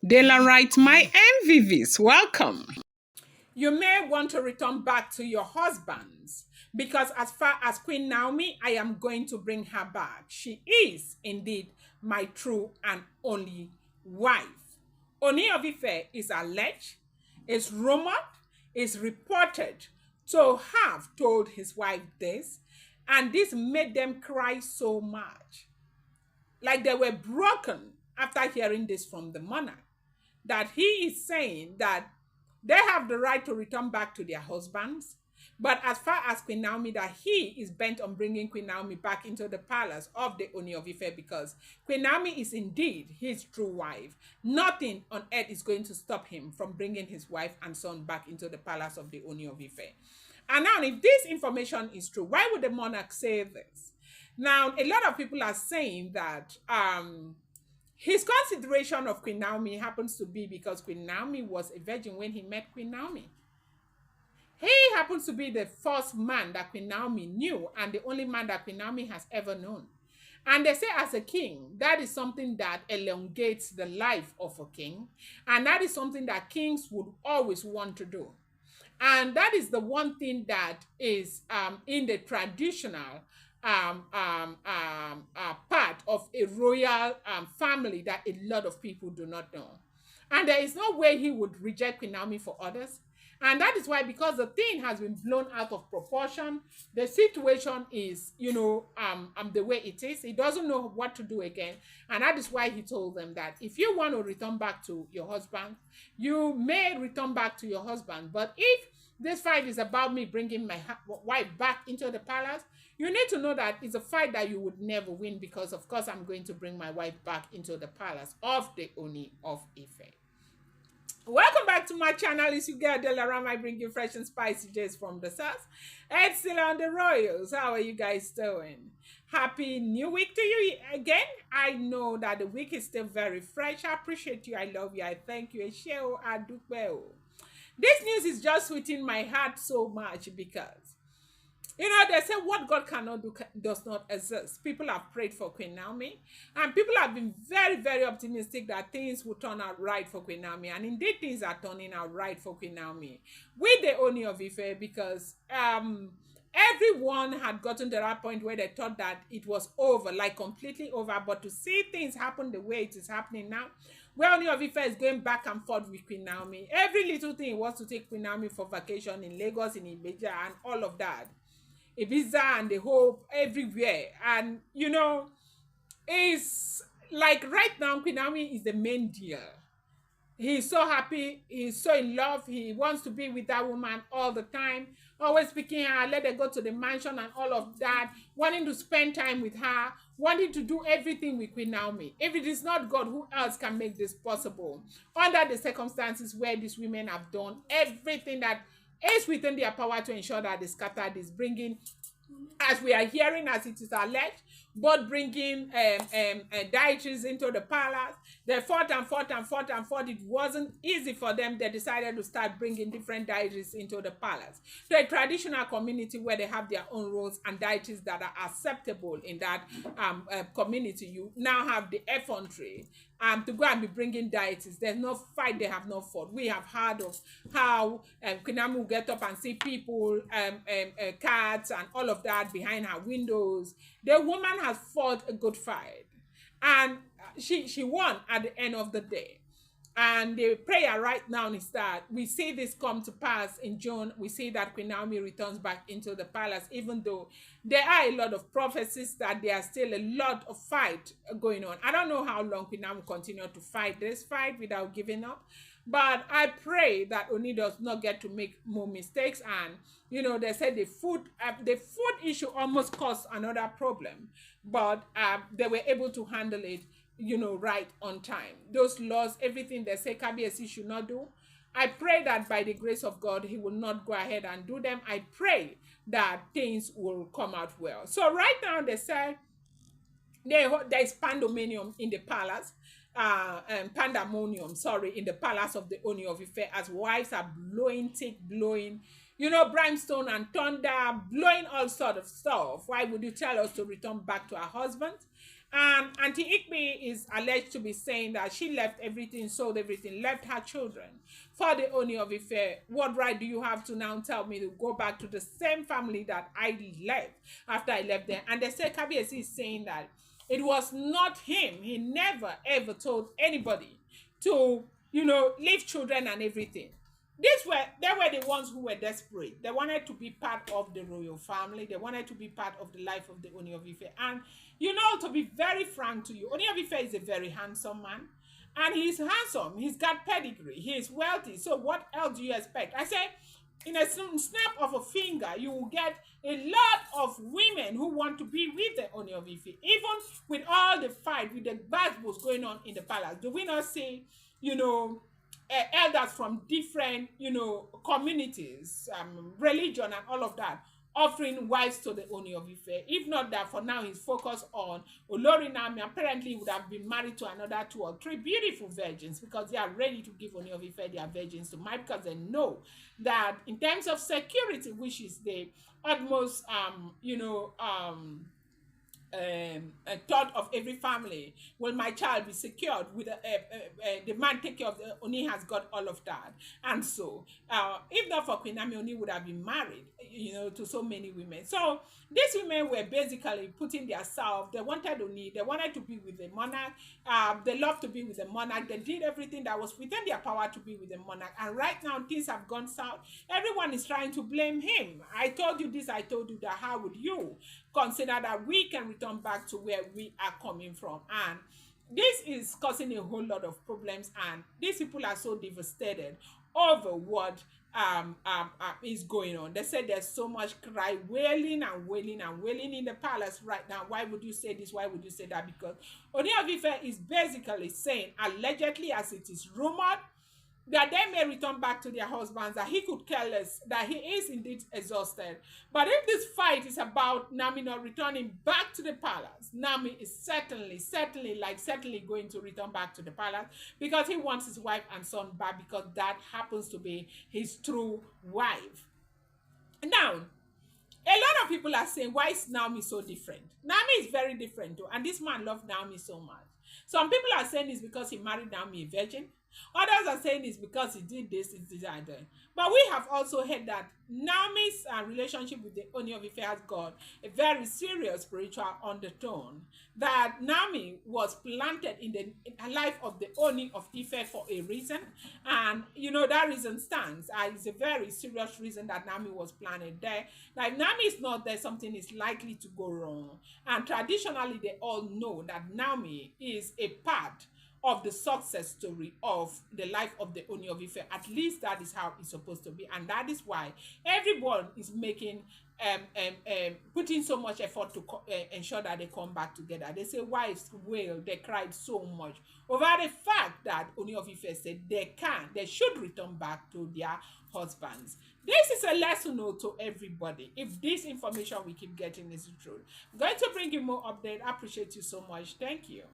Daylight, my MVVs, welcome. You may want to return back to your husbands because, as far as Queen Naomi, I am going to bring her back. She is indeed my true and only wife. Ooni of Ife is alleged, is rumored, is reported to have told his wife this, and this made them cry so much. Like they were broken after hearing this from the monarch, that he is saying that they have the right to return back to their husbands. But as far as Queen Naomi, that he is bent on bringing Queen Naomi back into the palace of the Ooni of Ife, because Queen Naomi is indeed his true wife. Nothing on earth is going to stop him from bringing his wife and son back into the palace of the Ooni of Ife. And now, if this information is true, why would the monarch say this? Now, a lot of people are saying that his consideration of Queen Naomi happens to be because Queen Naomi was a virgin when he met Queen Naomi. He happens to be the first man that Queen Naomi knew and the only man that Queen Naomi has ever known. And they say, as a king, that is something that elongates the life of a king. And that is something that kings would always want to do. And that is the one thing that is in the traditional part of a royal family that a lot of people do not know. And there is no way he would reject Queen Naomi for others. And that is why, because the thing has been blown out of proportion, the situation is, the way it is. He doesn't know what to do again. And that is why he told them that if you want to return back to your husband, you may return back to your husband. But if this fight is about me bringing my wife back into the palace, you need to know that it's a fight that you would never win, because, of course, I'm going to bring my wife back into the palace of the Ooni of Ife. Welcome back to my channel. It's your girl Delaram. I bring you fresh and spicy gist from the south. It's still on the Royals. How are you guys doing? Happy new week to you again. I know that the week is still very fresh. I appreciate you. I love you. I thank you. Esheo adupeo. This news is just sweetening my heart so much because, they say what God cannot do does not exist. People have prayed for Queen Naomi, and people have been very, very optimistic that things will turn out right for Queen Naomi. And indeed, things are turning out right for Queen Naomi with the Ooni of Ife, because everyone had gotten to that point where they thought that it was over, like completely over. But to see things happen the way it is happening now, where Ooni of Ife is going back and forth with Queen Naomi, every little thing he wants to take Queen Naomi for vacation in Lagos, in Ibeja, and all of that. Ibiza and the whole everywhere. And it's like right now Queen Naomi is the main deal. He's so happy, he's so in love, he wants to be with that woman all the time, always picking her, let her go to the mansion and all of that, wanting to spend time with her, wanting to do everything with Queen Naomi. If it is not God, who else can make this possible? Under the circumstances where these women have done everything that is within their power to ensure that they scattered is bringing, as we are hearing, as it is alleged, both bringing deities into the palace. They fought and fought and fought and fought. It wasn't easy for them. They decided to start bringing different deities into the palace. So a traditional community where they have their own rules and deities that are acceptable in that community, you now have the effrontery to go and be bringing deities. There's no fight they have not fought. We have heard of how Queen Naomi will get up and see people, cats and all of that behind her windows. The woman has fought a good fight, and she won at the end of the day. And the prayer right now is that we see this come to pass in June. We see that Queen Naomi returns back into the palace, even though there are a lot of prophecies that there are still a lot of fight going on. I don't know how long Queen Naomi will continue to fight this fight without giving up. But I pray that Ooni does not get to make more mistakes. And, they said the food issue almost caused another problem. But they were able to handle it, right on time. Those laws, everything they say Kabiyesi should not do, I pray that by the grace of God, he will not go ahead and do them. I pray that things will come out well. So right now, they say there is pandemonium in the palace. Pandemonium, in the palace of the Ooni of Ife, as wives are blowing, brimstone and thunder, blowing all sort of stuff. Why would you tell us to return back to our husbands? And Auntie Ikpi is alleged to be saying that she left everything, sold everything, left her children for the Ooni of Ife. What right do you have to now tell me to go back to the same family that I left after I left there? And they say Kabiyesi is saying that it was not him. He never ever told anybody to, leave children and everything. They were the ones who were desperate. They wanted to be part of the royal family. They wanted to be part of the life of the Ooni of Ife. And to be very frank to you, Ooni of Ife is a very handsome man. And he's handsome. He's got pedigree. He is wealthy. So what else do you expect? I say, in a snap of a finger, you will get a lot of women who want to be with the Ooni of Ife. Even with all the fight, with the battles going on in the palace, do we not see, elders from different, communities, religion and all of that, offering wives to the Ooni of Ife? If not that, for now, he's focused on Olori Naomi. Apparently, he would have been married to another 2 or 3 beautiful virgins because they are ready to give Ooni of Ife their virgins to marry, because they know that in terms of security, which is the utmost, a thought of every family. Will my child be secured with the man take care of the Oni has got all of that? And so, if not for Queen Naomi, Oni would have been married, to so many women. So these women were basically putting their self. They wanted Oni. They wanted to be with the monarch. They loved to be with the monarch. They did everything that was within their power to be with the monarch. And right now, things have gone south. Everyone is trying to blame him. I told you this. I told you that. How would you consider that we can return back to where we are coming from? And this is causing a whole lot of problems, and these people are so devastated over what is going on. They said there's so much cry, wailing and wailing and wailing in the palace right now. Why would you say this? Why would you say that? Because Ooni of Ife is basically saying, allegedly, as it is rumored, that they may return back to their husbands, that he could care less, that he is indeed exhausted. But if this fight is about Naomi not returning back to the palace, Naomi is certainly going to return back to the palace, because he wants his wife and son back, because that happens to be his true wife. Now, a lot of people are saying, why is Naomi so different? Naomi is very different too, and this man loved Naomi so much. Some people are saying it's because he married Naomi a virgin. Others are saying it's because he did this, he did that. But we have also heard that Naomi's relationship with the Ooni of Ife has got a very serious spiritual undertone. That Naomi was planted in the life of the Ooni of Ife for a reason. And, that reason stands. It's a very serious reason that Naomi was planted there. Now, if Naomi is not there, something is likely to go wrong. And traditionally, they all know that Naomi is a part of the success story of the life of the Ooni of Ife. At least that is how it's supposed to be. And that is why everyone is making putting so much effort to ensure that they come back together. They say wives wail, they cried so much over the fact that Ooni of Ife said they should return back to their husbands. This is a lesson to everybody. If this information we keep getting is true, I'm going to bring you more update. I appreciate you so much. Thank you.